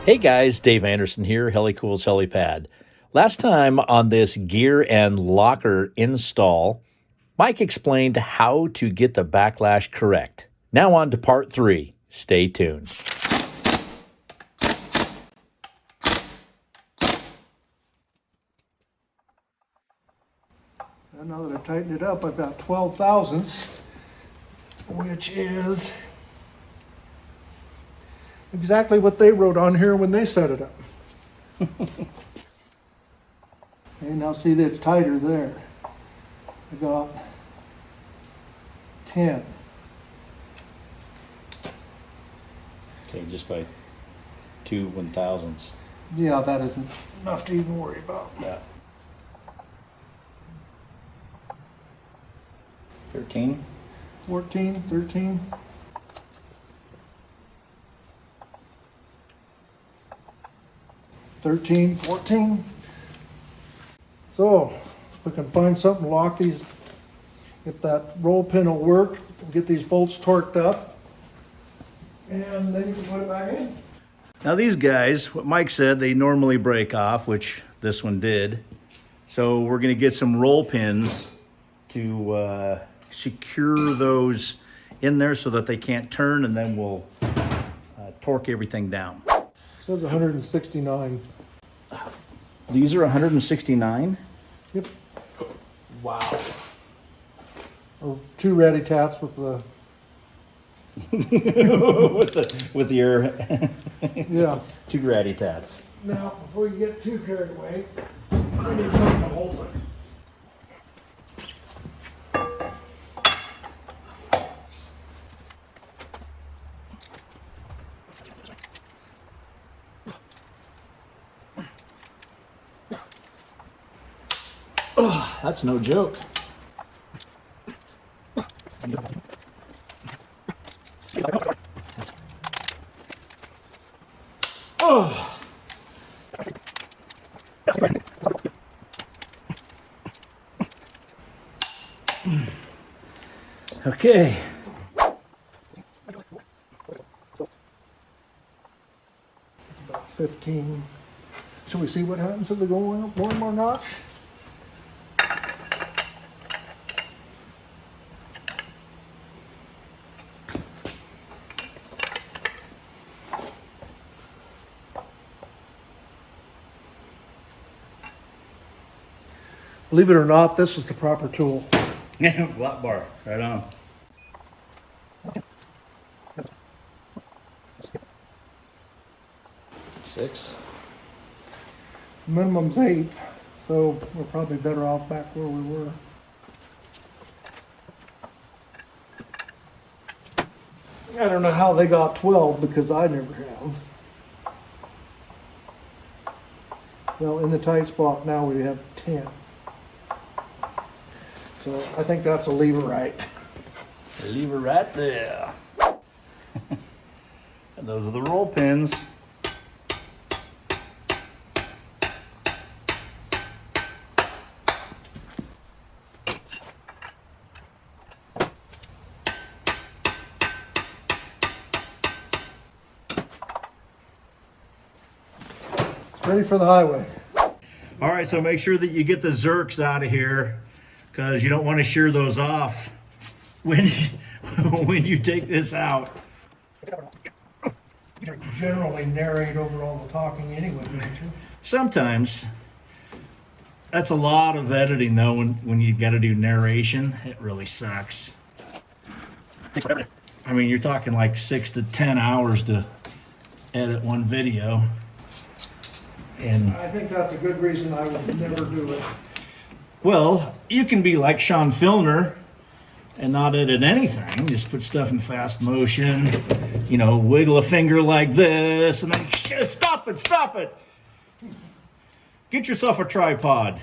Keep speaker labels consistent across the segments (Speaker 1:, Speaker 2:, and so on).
Speaker 1: Hey guys, Dave Anderson here, Helicool's Helipad. Last time on this gear and locker install, Mike explained how to get the backlash correct. Now on to part 3. Stay tuned.
Speaker 2: Now that I've tightened it up, I've got 12 thousandths, which is exactly what they wrote on here when they set it up. Okay, now see that it's tighter there. I got 10.
Speaker 1: Okay, just by 2 1,000ths.
Speaker 2: Yeah, that isn't enough to even worry about.
Speaker 1: Yeah. 13.
Speaker 2: 14, 13. $13, 14. So, if we can find something to lock these, if that roll pin will work, we'll get these bolts torqued up, and then you can put it back in.
Speaker 1: Now these guys, what Mike said, they normally break off, which this one did. So we're going to get some roll pins to secure those in there so that they can't turn, and then we'll torque everything down.
Speaker 2: It says 169.
Speaker 1: These are 169?
Speaker 2: Yep.
Speaker 1: Wow.
Speaker 2: Or 2 ratty tats with the,
Speaker 1: with your
Speaker 2: yeah.
Speaker 1: 2 ratty tats.
Speaker 2: Now, before you get too carried away, I need something to hold it.
Speaker 1: Oh, that's no joke. Oh. Okay.
Speaker 2: About 15. Shall we see what happens if they go one more notch? Believe it or not, this is the proper tool.
Speaker 1: Yeah, flat bar, right on. Six.
Speaker 2: Minimum's 8, so we're probably better off back where we were. I don't know how they got 12 because I never have. Well, in the tight spot now we have 10. So I think that's a lever right.
Speaker 1: Lever right there. And those are the roll pins.
Speaker 2: It's ready for the highway.
Speaker 1: All right, so make sure that you get the Zerks out of here, because you don't want to shear those off when when you take this out.
Speaker 2: You generally narrate over all the talking anyway, don't you?
Speaker 1: Sometimes. That's a lot of editing though when you got to do narration. It really sucks. I mean, you're talking like 6 to 10 hours to edit one video. And
Speaker 2: I think that's a good reason I would never do it.
Speaker 1: well, you can be like Sean Filner and not edit anything. Just put stuff in fast motion, you know, wiggle a finger like this, and then stop it. Get yourself a tripod.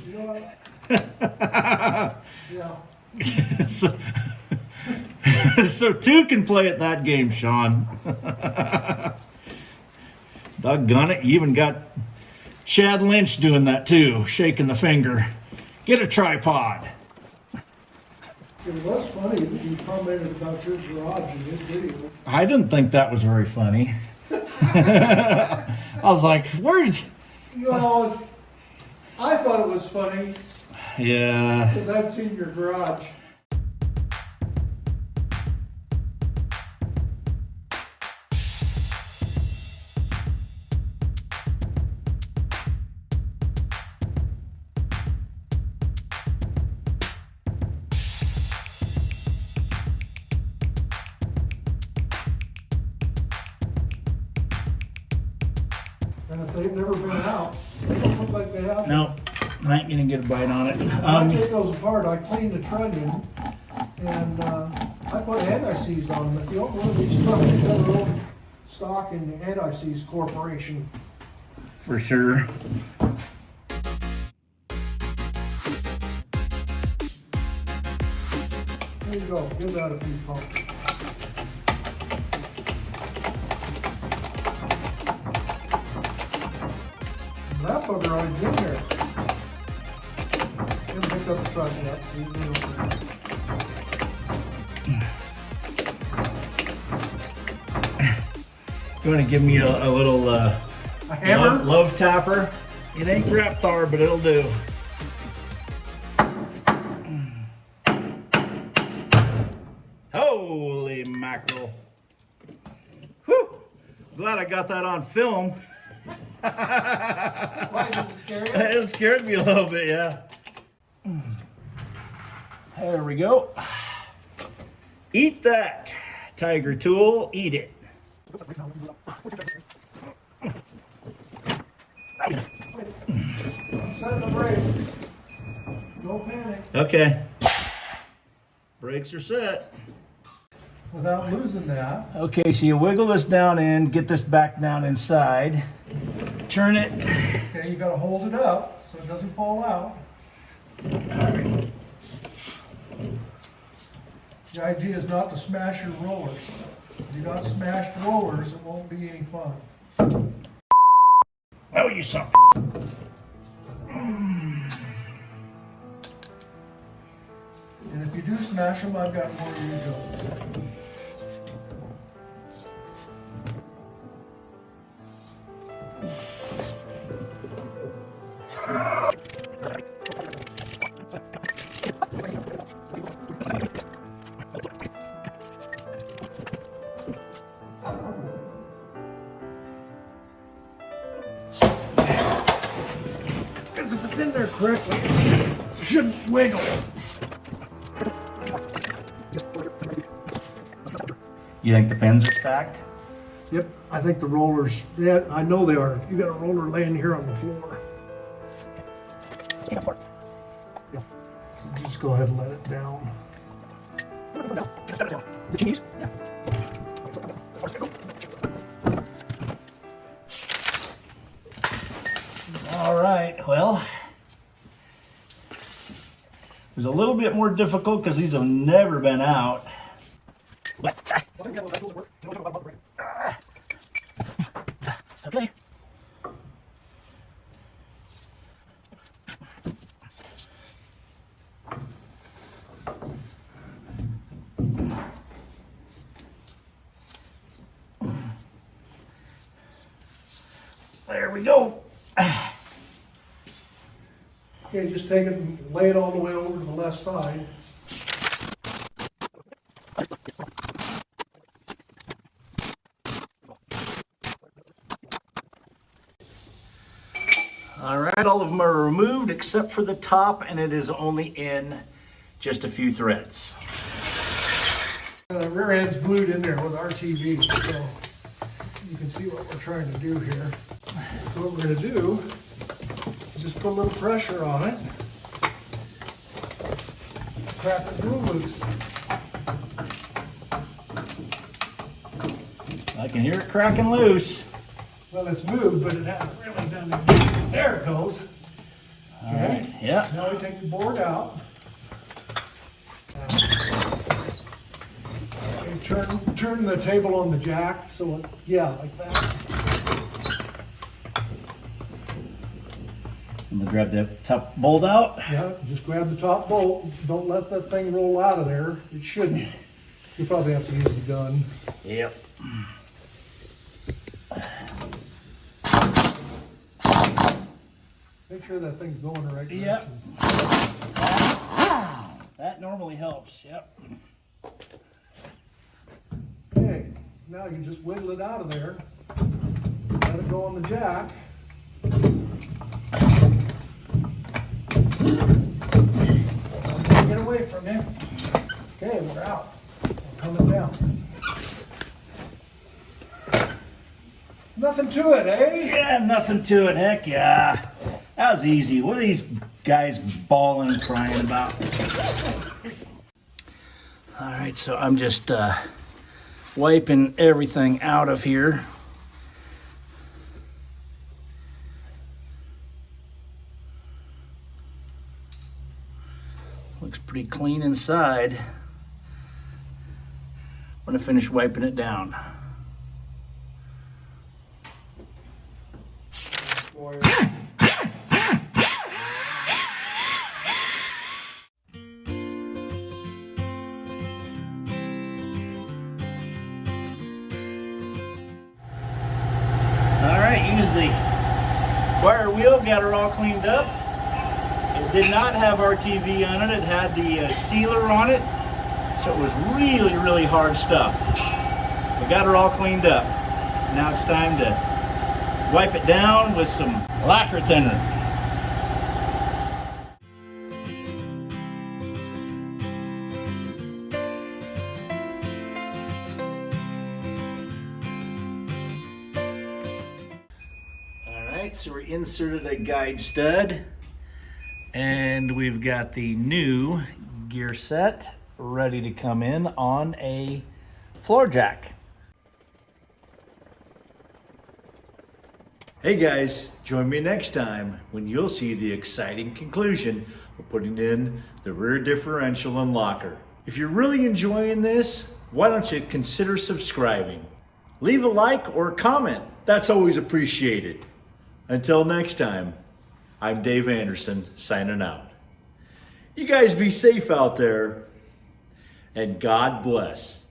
Speaker 2: You know what? Yeah.
Speaker 1: So 2 can play at that game, Sean. Doggone it, you even got Chad Lynch doing that too, shaking the finger. Get a tripod.
Speaker 2: It was funny that you commented about your garage in this video.
Speaker 1: I didn't think that was very funny. I was like, where's...
Speaker 2: You know, I thought it was funny
Speaker 1: Yeah.
Speaker 2: because I'd seen your garage. And if they've never been out, they don't look like they have.
Speaker 1: No, I ain't gonna get a bite on it.
Speaker 2: When I take those apart, I clean the trunnion, and I put anti-seize on them. If you open one of these trucks, you got their own stock in the Anti-Seize Corporation.
Speaker 1: For sure.
Speaker 2: There you go, give that a few pumps. That bugger already been there. Didn't pick up the truck yet, so you
Speaker 1: You wanna give me a little
Speaker 2: a hammer?
Speaker 1: love tapper? It ain't Reptar, but it'll do. Holy mackerel. Whew. Glad I got that on film.
Speaker 2: Why, did it scare you?
Speaker 1: It scared me a little bit, yeah. There we go. Eat that, Tiger Tool. Eat it.
Speaker 2: Set the brakes. No panic.
Speaker 1: Okay. Brakes are set.
Speaker 2: Without losing that.
Speaker 1: Okay, so you wiggle this down in, get this back down inside. Turn it.
Speaker 2: Okay, you gotta hold it up so it doesn't fall out.
Speaker 1: Alright.
Speaker 2: The idea is not to smash your rollers. If you got smashed rollers, it won't be any fun.
Speaker 1: Oh, you suck.
Speaker 2: And if you do smash them, I've got more you go. Because if it's in there correctly, it shouldn't wiggle.
Speaker 1: You think the pins are stacked?
Speaker 2: Yep, I think the rollers, yeah, I know they are. You got a roller laying here on the floor. So just go ahead and let it down.
Speaker 1: The cheese? Yeah. All right, well, it was a little bit more difficult because these have never been out. Okay. There we go.
Speaker 2: Okay, just take it and lay it all the way over to the left side.
Speaker 1: All right, all of them are removed except for the top, and it is only in just a few threads.
Speaker 2: The rear end's glued in there with RTV, so you can see what we're trying to do here. So what we're going to do is just put a little pressure on it. Crack the glue loose.
Speaker 1: I can hear it cracking loose.
Speaker 2: Well, it's moved, but it hasn't really done it. There it goes.
Speaker 1: All right, yeah.
Speaker 2: Now we take the board out. And turn the table on the jack so it, yeah, like that.
Speaker 1: I'm gonna grab the top bolt out.
Speaker 2: Yeah, just grab the top bolt. Don't let that thing roll out of there. It shouldn't. You probably have to use the gun.
Speaker 1: Yep.
Speaker 2: Make sure that thing's going the right direction.
Speaker 1: Yep. That normally helps, yep.
Speaker 2: Okay, now you just wiggle it out of there. Let it go on the jack. Get away from you. Okay, we're out. We're coming down. Nothing to it, eh?
Speaker 1: Yeah, nothing to it, heck yeah. That was easy. What are these guys bawling and crying about? All right, so I'm just wiping everything out of here. Looks pretty clean inside. I'm gonna finish wiping it down.
Speaker 2: Boy.
Speaker 1: All right, use the wire wheel, got it all cleaned up. It did not have RTV on it. It had the sealer on it, so it was really, really hard stuff. We got her all cleaned up. Now it's time to wipe it down with some lacquer thinner. So we inserted a guide stud and we've got the new gear set ready to come in on a floor jack. Hey guys, join me next time when you'll see the exciting conclusion of putting in the rear differential and locker. If you're really enjoying this, why don't you consider subscribing? Leave a like or a comment. That's always appreciated. Until next time, I'm Dave Anderson signing out. You guys be safe out there, and God bless.